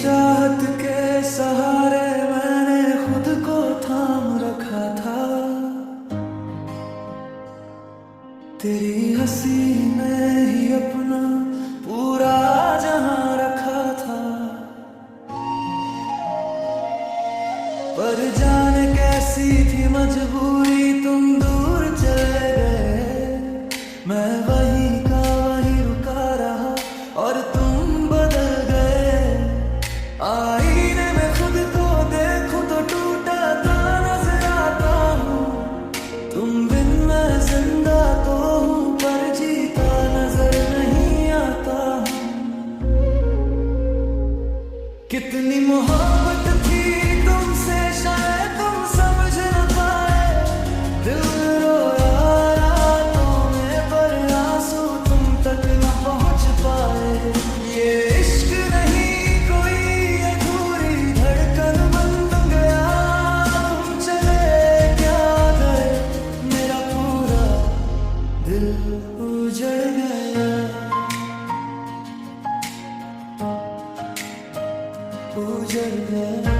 चाहत के सहारे मैंने खुद को थाम रखा था। तेरी हंसी में ही अपना पूरा जहां रखा था। पर जाने कैसी थी मजबूरी, तुम दूर चले गए। मैं वहीं का वहीं रुका रहा और तुम बदल गए। आईने में खुद को देखूं तो टूटा सा नजर आता हूँ। तुम बिन मैं जिंदा तो हूँ, पर जीता नजर नहीं आता हूँ। कितनी मोहब्बत थी तुमसे शायद तुम समझ न पाए। दिल रोया रातों में पर आंसू तुम तक न पहुंच पाए। ये इश्क नहीं कोई अधूरी धड़कन बन गया। तुम चले क्या गए, मेरा पूरा दिल उजड़ गया। उजड़ गया।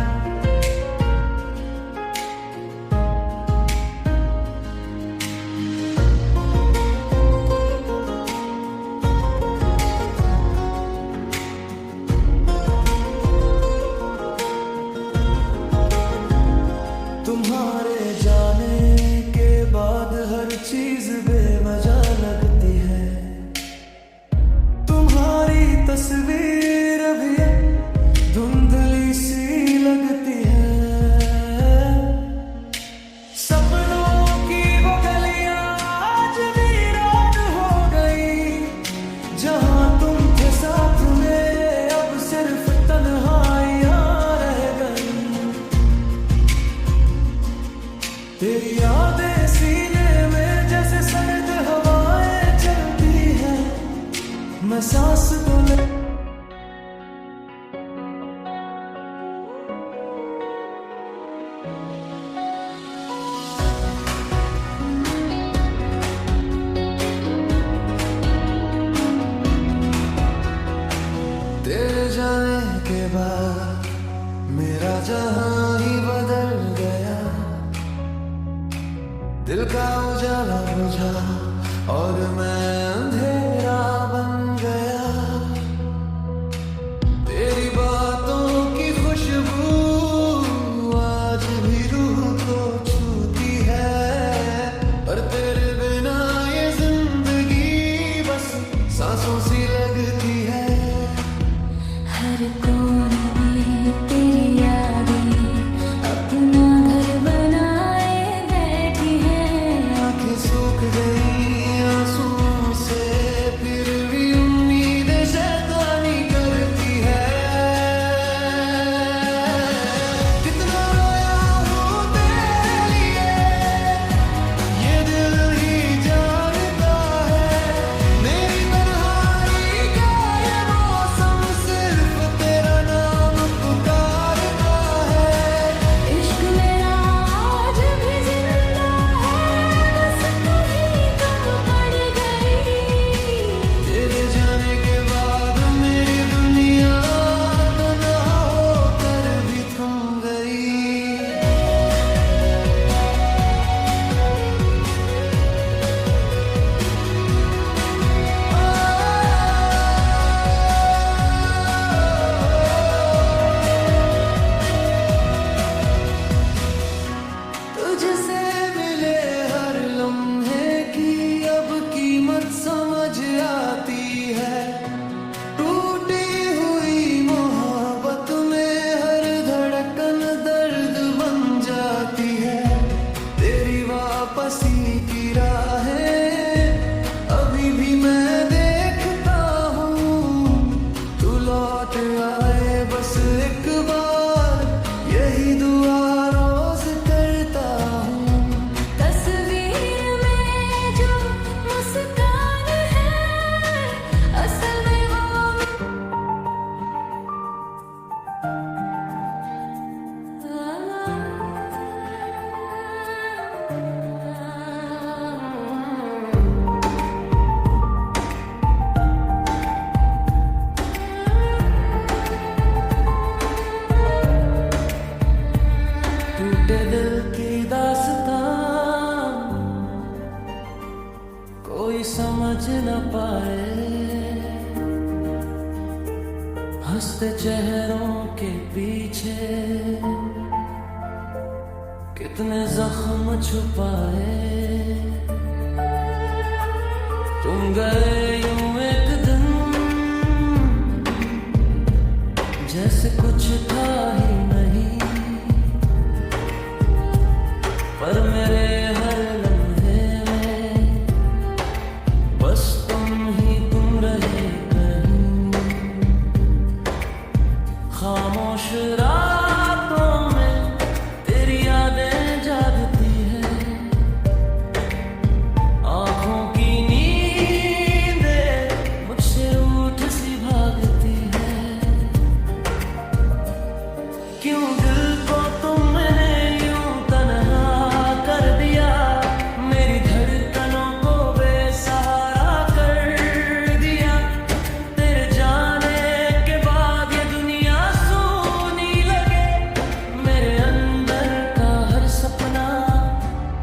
तुम्हारे जाने के बाद हर चीज बेमजा लगती है। तुम्हारी तस्वीर भी धुंधली सी लगती है। सपनों की वो गलियां आज वीरान हो गई। जहां तुम थे साथ में अब सिर्फ तन्हाइयां रह गई। तेरी यादें सीने में जैसे सर्द हवाएं चलती हैं। मैं सांस तो ले तेरे जाने के बाद मेरा जहां ही बदल गया। दिल का उजाला बुझा और मैं अंधेरा बन गया। हंसते चेहरों के पीछे कितने जख्म छुपाए। तुम गए यूं एक दिन जैसे कुछ था ही नहीं, पर मेरे हर लम्हे में बस तुम ही तुम रहे कहीं। खामोश रातों में तेरी यादें जागती है, आंखों की नींदें मुझसे रूठ सी भागती है। क्यों दिल को तुमने यूं तन्हा कर दिया, मेरी धड़कनों को बेसहारा कर दिया। तेरे जाने के बाद ये दुनिया सूनी लगे, मेरे अंदर का हर सपना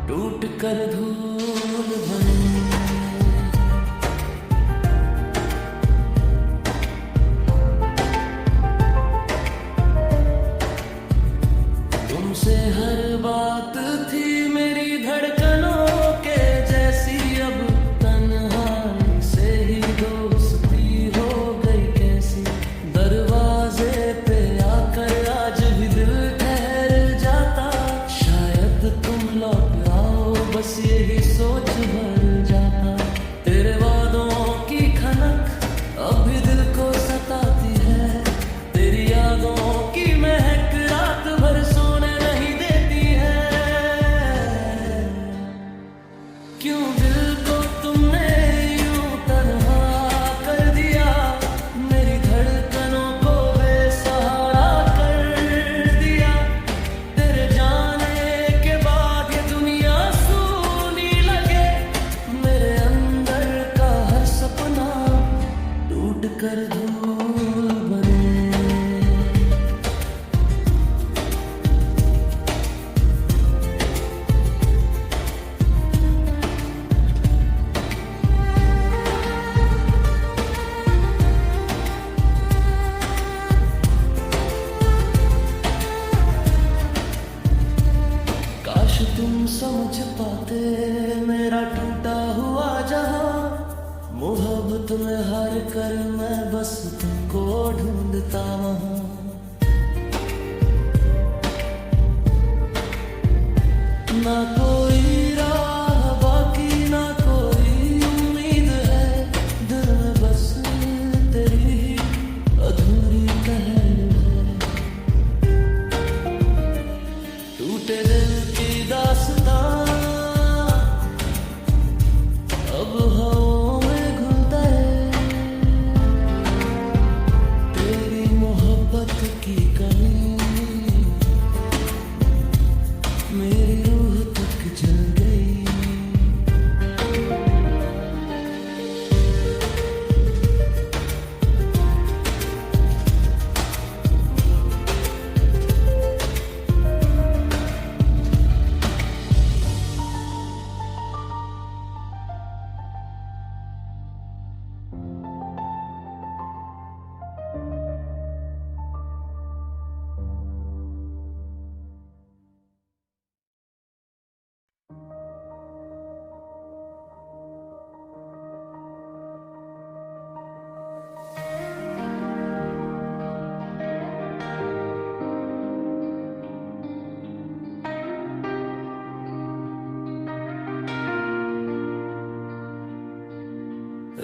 टूट कर धूल बने। तुमसे हर बात थी मेरी धड़कनों के जैसी, अब तन्हाई से ही दोस्ती हो गई कैसी। दरवाजे पे आकर आज भी दिल ठहर जाता, शायद तुम लौट आओ बस यही सोच भर जाता। तेरे वादों की खनक अब भी दिल को सताती है, तेरी यादों की महक रात भर सोने नहीं देती है। क्यों दिल को तुमने यूं तन्हा कर दिया, मेरी धड़कनों को बेसहारा कर दिया। तेरे जाने के बाद ये दुनिया सूनी लगे, मेरे अंदर का हर सपना टूट कर धूल बने। काश तुम समझ पाते मेरा टूटा हुआ जहां, मोहब्बत में हार कर मैं बस तुमको ढूंढता वहां। ना कोई राह बाकी ना कोई उम्मीद है, दिल में बस तेरी ही अधूरी पहल है। टूटे दिल की दास्तां अब हवाओं में घुलता है, तेरी मोहब्बत की कमी मेरी रूह तक जल गई।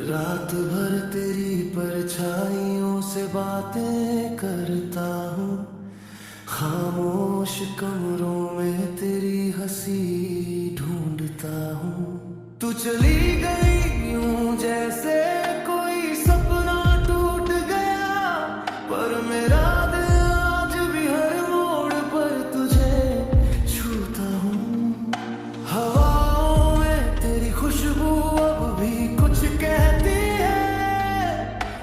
रात भर तेरी परछाइयों से बातें करता हूँ, खामोश कमरों में तेरी हंसी ढूंढता हूँ। तू चली गई यूं जैसे कोई सपना टूट गया, पर मेरा दिल आज भी हर मोड़ पर तुझे छूता हूँ। हवाओं में तेरी खुशबू अब भी कुछ कहती है,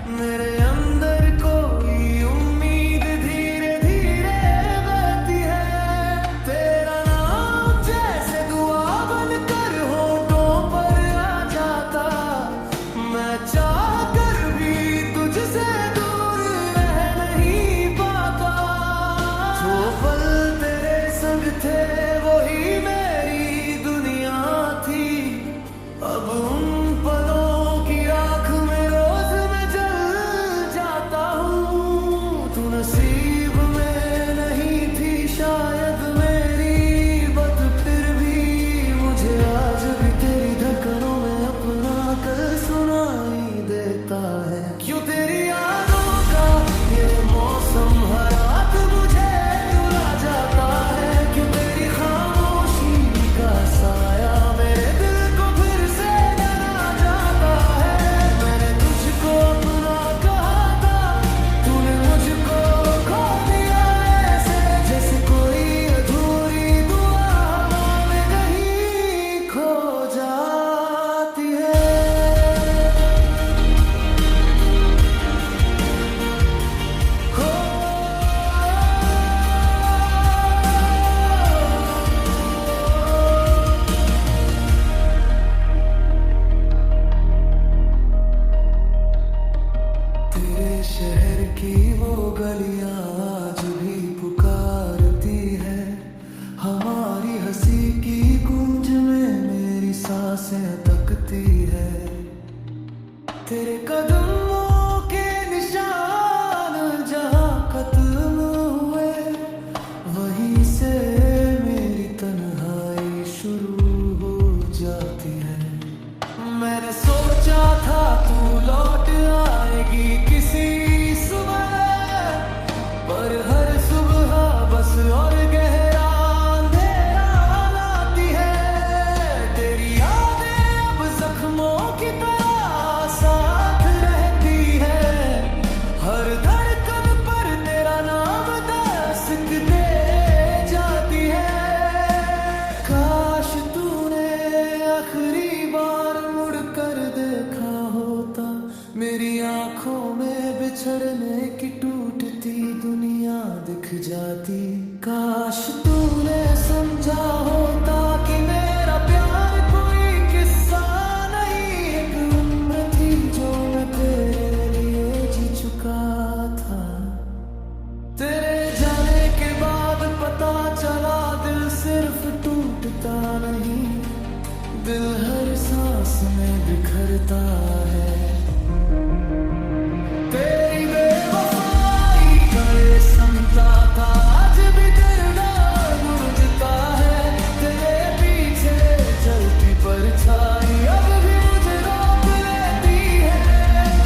मेरे अंदर कोई उम्मीद धीरे धीरे बहती है। तेरा नाम जैसे दुआ बनकर होठों पर आ जाता शहर की वो गलियां आज भी पुकारती है, हमारी हंसी की गूंज में मेरी सांसें अटकती है। तेरे कदमों के निशान जहां खत्म हुए, वहीं से मेरी तन्हाई शुरू हो जाती है। मैंने सोचा था तू लौट आएगी किसी सुबह, पर हर सुबह बस और गहरा अंधेरा लाती है। तेरी यादें अब जख्मों की तरह साथ रहती है, हर धड़कन पर तेरा नाम दस्तक दे जाती है। काश तूने आखिरी बार मुड़ कर देखा होता, मेरी आंखों में बिछड़ने की टूटती दुनिया दिख जाती। काश तूने समझा होता कि मेरा प्यार कोई किस्सा नहीं, एक उम्र थी जो मैं तेरे लिए जी चुका था। तेरे जाने के बाद पता चला दिल सिर्फ टूटता नहीं, दिल हर सांस में बिखरता है। तेरी बेवफाई का ये समझा था, आज भी दिल ना बुझता है। तेरे पीछे चलती परछाई अब भी मुझे रोक लेती है।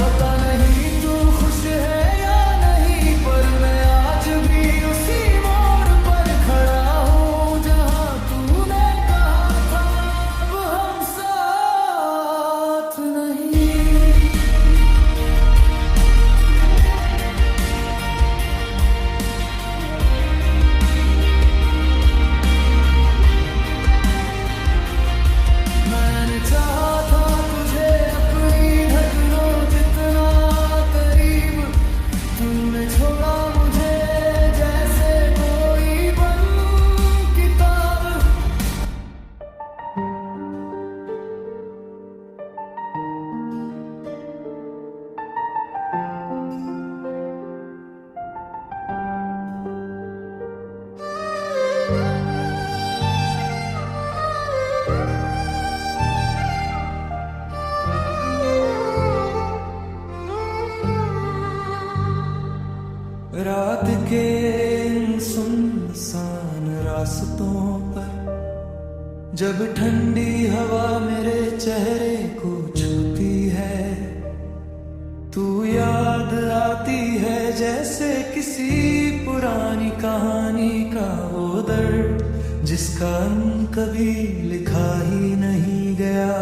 पता नहीं तू खुश है या नहीं, पर मैं आज भी उसी मोड़ पर खड़ा हूँ जहाँ तूने कहा था अब हम साथ नहीं। मैंने चाहा था तुझे अपनी धड़कनों जितना करीब, तूने छोड़ा मुझे जैसे कोई बंद किताब। रात के इन सुनसान रास्तों पर जब ठंडी हवा मेरे चेहरे को छूती है, तू याद आती है जैसे किसी पुरानी कहानी का वो दर्द, जिसका अंत कभी लिखा ही नहीं गया।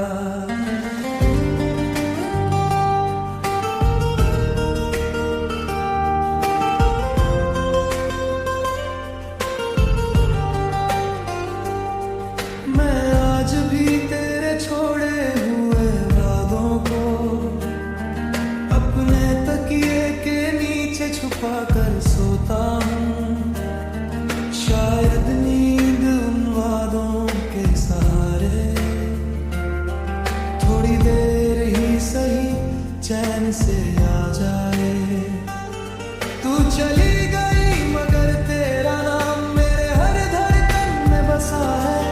मैं आज भी तेरे छोड़े हुए वादों को अपने तकिए के नीचे छुपा कर सोता हूँ। शायद नींद उन वादों के सहारे थोड़ी देर ही सही चैन से आ जाए। तू चली गई मगर तेरा नाम मेरे हर धड़कन में बसा है,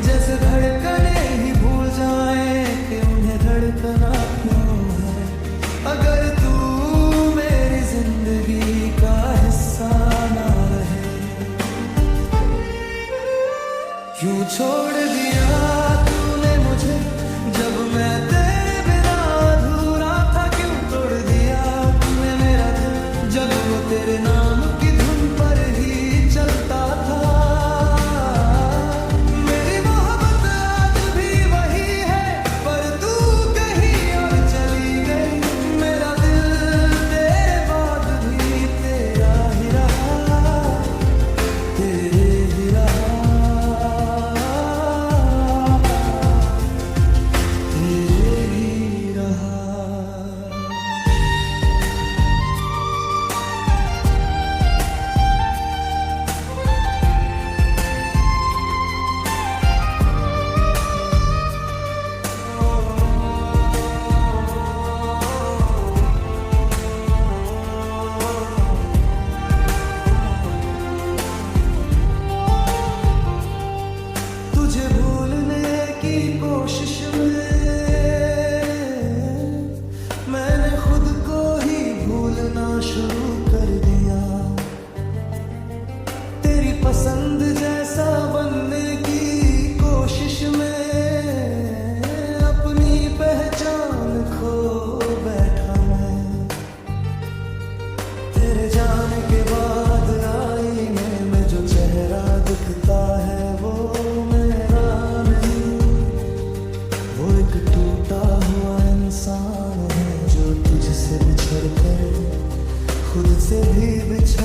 जैसे धड़कने ही भूल जाए कि उन्हें धड़कना क्यों है। अगर तू मेरी जिंदगी का हिस्सा ना रहे, क्यों छोड़ दिया तूने मुझे जब मैं तेरे बिना अधूरा था। क्यों तोड़ दिया तूने मेरा दिल जब वो तेरे नाम शुरू कर दिया। तेरी पसंद जैसा बनने की कोशिश में अपनी पहचान खो बैठा मैं। तेरे जाने के बाद आईने में जो चेहरा दिखता है वो मेरा नहीं, वो एक टूटा हुआ इंसान है जो तुझसे बिछड़ कर खुद से भी बिछड़